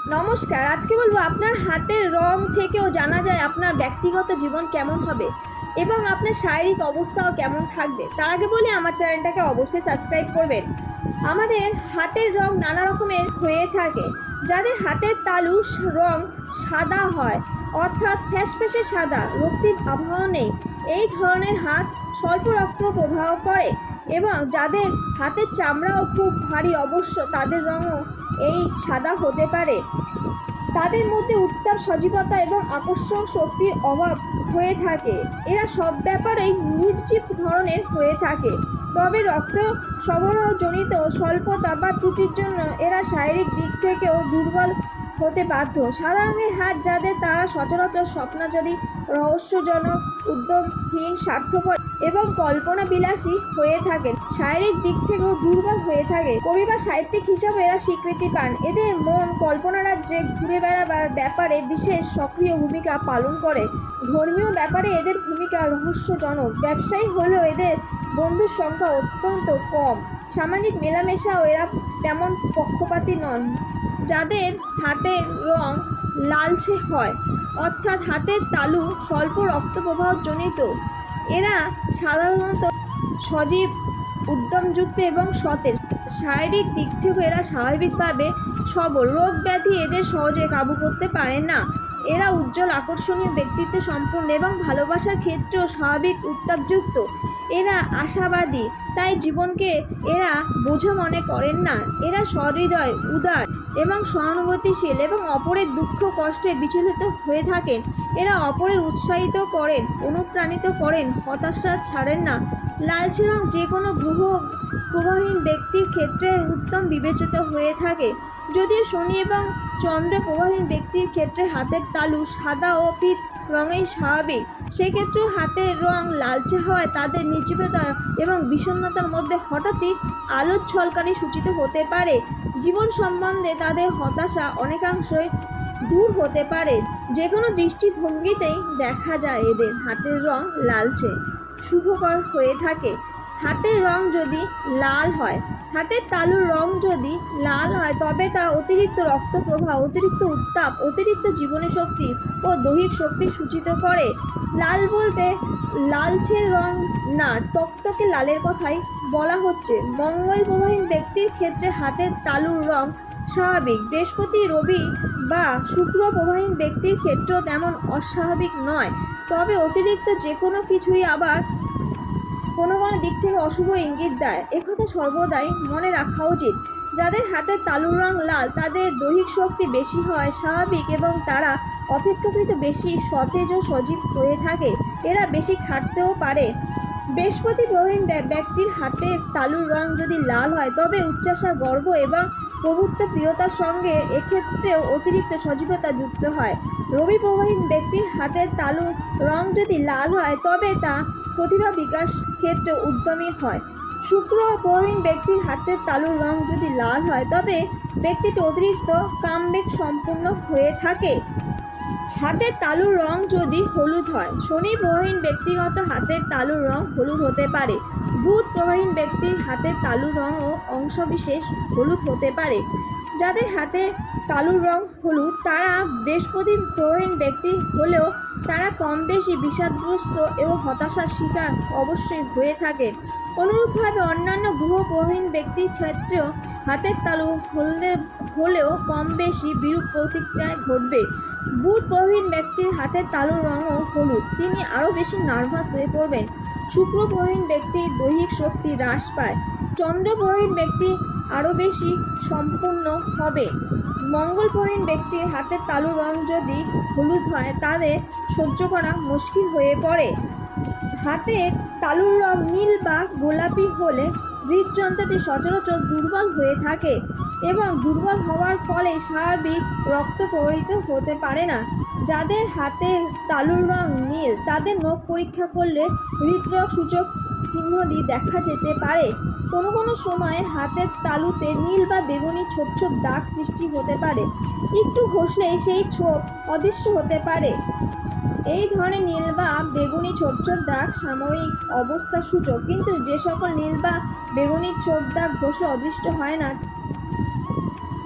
নমস্কার। আজকে বলবো আপনার হাতের রং থেকেও জানা যায় আপনার ব্যক্তিগত জীবন কেমন হবে এবং আপনার শারীরিক অবস্থাও কেমন থাকবে। তার আগে বলি আমার চ্যানেলটাকে অবশ্যই সাবস্ক্রাইব করবেন। আমাদের হাতের রং নানা রকমের হয়ে থাকে। যাদের হাতের তালু রং সাদা হয়, অর্থাৎ ফ্যাসফ্যাসে সাদা, রক্তিম আবহাওয়া নেই, এই ধরনের হাত স্বল্প রক্ত প্রবাহ করে। এবং যাদের হাতের চামড়াও খুব ভারী, অবশ্য তাদের রঙও এই সাদা হতে পারে। তাদের মধ্যে উত্তাপ, সজীবতা এবং আকর্ষণ শক্তির অভাব হয়ে থাকে। এরা সব ব্যাপারেই নির্জীব ধরনের হয়ে থাকে। তবে রক্ত সরবরাহজনিত স্বল্পতা বা ত্রুটির জন্য এরা শারীরিক দিক থেকেও দুর্বল হতে বাধ্য। সাদা রঙের হাত যাদের, তারা সচরাচর স্বপ্নাচারী, রহস্যজনক, উদ্যমহীন, স্বার্থপর এবং কল্পনা বিলাসী হয়ে থাকেন। শারীরিক দিক থেকেও দুর্বল হয়ে থাকে। কবি বা সাহিত্যিক হিসাবে এরা স্বীকৃতি পান। এদের মন কল্পনা রাজ্যে ঘুরে বেড়াবার ব্যাপারে বিশেষ সক্রিয় ভূমিকা পালন করে। ধর্মীয় ব্যাপারে এদের ভূমিকা রহস্যজনক। ব্যবসায়ী হলেও এদের বন্ধুর সংখ্যা অত্যন্ত কম। সামাজিক মেলামেশাও এরা তেমন পক্ষপাতী নন। যাদের হাতের রং লালচে হয়, অর্থাৎ হাতের তালু স্বল্প রক্ত প্রবাহজনিত, এরা সাধারণত সজীব, উদ্যমযুক্ত এবং সতেজ। শারীরিক দিক থেকে এরা স্বাভাবিকভাবে সবল। রোগ ব্যাধি এদের সহজে কাবু করতে পারে না। এরা উজ্জ্বল, আকর্ষণীয় ব্যক্তিত্ব সম্পন্ন এবং ভালোবাসার ক্ষেত্রেও স্বাভাবিক, উত্তাপযুক্ত। এরা আশাবাদী, তাই জীবনকে এরা বোঝা মনে করেন না। এরা সহৃদয়, উদার এবং সহানুভূতিশীল এবং অপরের দুঃখ কষ্টে বিচলিত হয়ে থাকেন। এরা অপরের উৎসাহিত করেন, অনুপ্রাণিত করেন, হতাশা ছাড়েন না। লালচে রং যে কোনো গ্রহ প্রবাহীন ব্যক্তির ক্ষেত্রে উত্তম বিবেচিত হয়ে থাকে। যদিও শনি এবং চন্দ্র প্রবাহীন ব্যক্তির ক্ষেত্রে হাতের তালু সাদা ও পিত রঙের স্বাভাবিক, সেক্ষেত্রেও হাতের রং লালচে হওয়ায় তাদের নির্জীবতা এবং বিষণ্ণতার মধ্যে হঠাৎই আলোর ঝলকানি সূচিত হতে পারে। জীবন সম্বন্ধে তাদের হতাশা অনেকাংশই দূর হতে পারে। যে কোনো দৃষ্টিভঙ্গিতেই দেখা যায় এদের হাতের রং লালচে শুভকর হয়ে থাকে। হাতের রং যদি লাল হয়, হাতের তালুর রং যদি লাল হয়, তবে তা অতিরিক্ত রক্ত প্রবাহ, অতিরিক্ত উত্তাপ, অতিরিক্ত জীবনী শক্তি ও দৈহিক শক্তি সূচিত করে। লাল বলতে লালচে রং না, টকটকে লালের কথাই বলা হচ্ছে। মঙ্গল প্রবাহীন ব্যক্তির ক্ষেত্রে হাতের তালুর রং স্বাভাবিক। বৃহস্পতি, রবি বা শুক্র প্রবাহীন ব্যক্তির ক্ষেত্রেও তেমন অস্বাভাবিক নয়। তবে অতিরিক্ত যে কোনো কিছুই আবার কোনো দিক থেকে অশুভ ইঙ্গিত দেয়, একথা সর্বদাই মনে রাখা উচিত। যাদের হাতের তালুর রং লাল, তাদের দৈহিক শক্তি বেশি হয় স্বাভাবিক এবং তারা অপেক্ষাকৃত বেশি সতেজ ও সজীব হয়ে থাকে। এরা বেশি খাটতেও পারে। বৃহস্পতি প্রবীণ ব্যক্তির হাতের তালুর রং যদি লাল হয়, তবে উচ্চাসা, গর্ব এবং প্রভুত্ব প্রিয়তার সঙ্গে এক্ষেত্রেও অতিরিক্ত সজীবতা যুক্ত হয়। রবি প্রবাহীন ব্যক্তির হাতের তালুর রং যদি লাল হয়, তবে তা প্রতিভা বিকাশ ক্ষেত্রে উদ্যমী হয়। শুক্র প্রবীণ ব্যক্তির হাতের তালুর রং যদি লাল হয়, তবে ব্যক্তিটি অতিরিক্ত কামবেগ সম্পূর্ণ হয়ে থাকে। হাতের তালুর রং যদি হলুদ হয়, শনি প্রবাহীন ব্যক্তিগত হাতের তালুর রং হলুদ হতে পারে। বুধ প্রবাহীন ব্যক্তির হাতের তালুর রঙও অংশবিশেষ হলুদ হতে পারে। যাদের হাতে তালুর রং হলুদ, তারা বৃহস্পতি প্রবাহীন ব্যক্তি হলেও তারা কম বেশি বিষাদগ্রস্ত এবং হতাশার শিকার অবশ্যই হয়ে থাকে। অনুরূপভাবে অন্যান্য গ্রহ প্রবাহীন ব্যক্তির ক্ষেত্রেও হাতের তালু হলুদের হলেও কম বেশি বিরূপ প্রতিক্রিয়া ঘটবে। বুধ প্রবীণ ব্যক্তির হাতের তালুর রঙও হলুদ, তিনি আরও বেশি নার্ভাস হয়ে পড়বেন। শুক্র প্রবীণ ব্যক্তির দৈহিক শক্তি হ্রাস পায়। চন্দ্র প্রবীণ ব্যক্তি আরও বেশি সম্পূর্ণ হবে। মঙ্গল প্রবীণ ব্যক্তির হাতের তালুর রং যদি হলুদ হয়, তাদের সহ্য করা মুশকিল হয়ে পড়ে। হাতের তালুর রং নীল বা গোলাপি হলে হৃদযন্ত্রটি সচরাচর দুর্বল হয়ে থাকে এবং দুর্বল হওয়ার ফলে স্বাভাবিক রক্ত প্রবাহিত হতে পারে না। যাদের হাতের তালুর রং নীল, তাদের নখ পরীক্ষা করলে হৃদরোগ সূচক চিহ্নাদি দেখা যেতে পারে। কোনো কোনো সময় হাতের তালুতে নীল বা বেগুনি ছোপ ছোপ দাগ সৃষ্টি হতে পারে। একটু ঘষলেই সেই ছোপ অদৃশ্য হতে পারে। এই ধরনের নীল বা বেগুনি ছোপ ছোপ দাগ সাময়িক অবস্থা সূচক, কিন্তু যে সকল নীল বা বেগুনি ছোপ দাগ ঘষলে অদৃশ্য হয় না,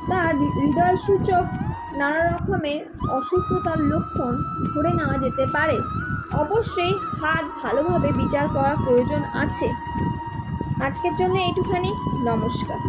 তা হৃদয় সূচক নানা রকমের অসুস্থতার লক্ষণ ধরে নেওয়া যেতে পারে। অবশ্যই হাত ভালোভাবে বিচার করা প্রয়োজন আছে। আজকের জন্য এইটুখানি। নমস্কার।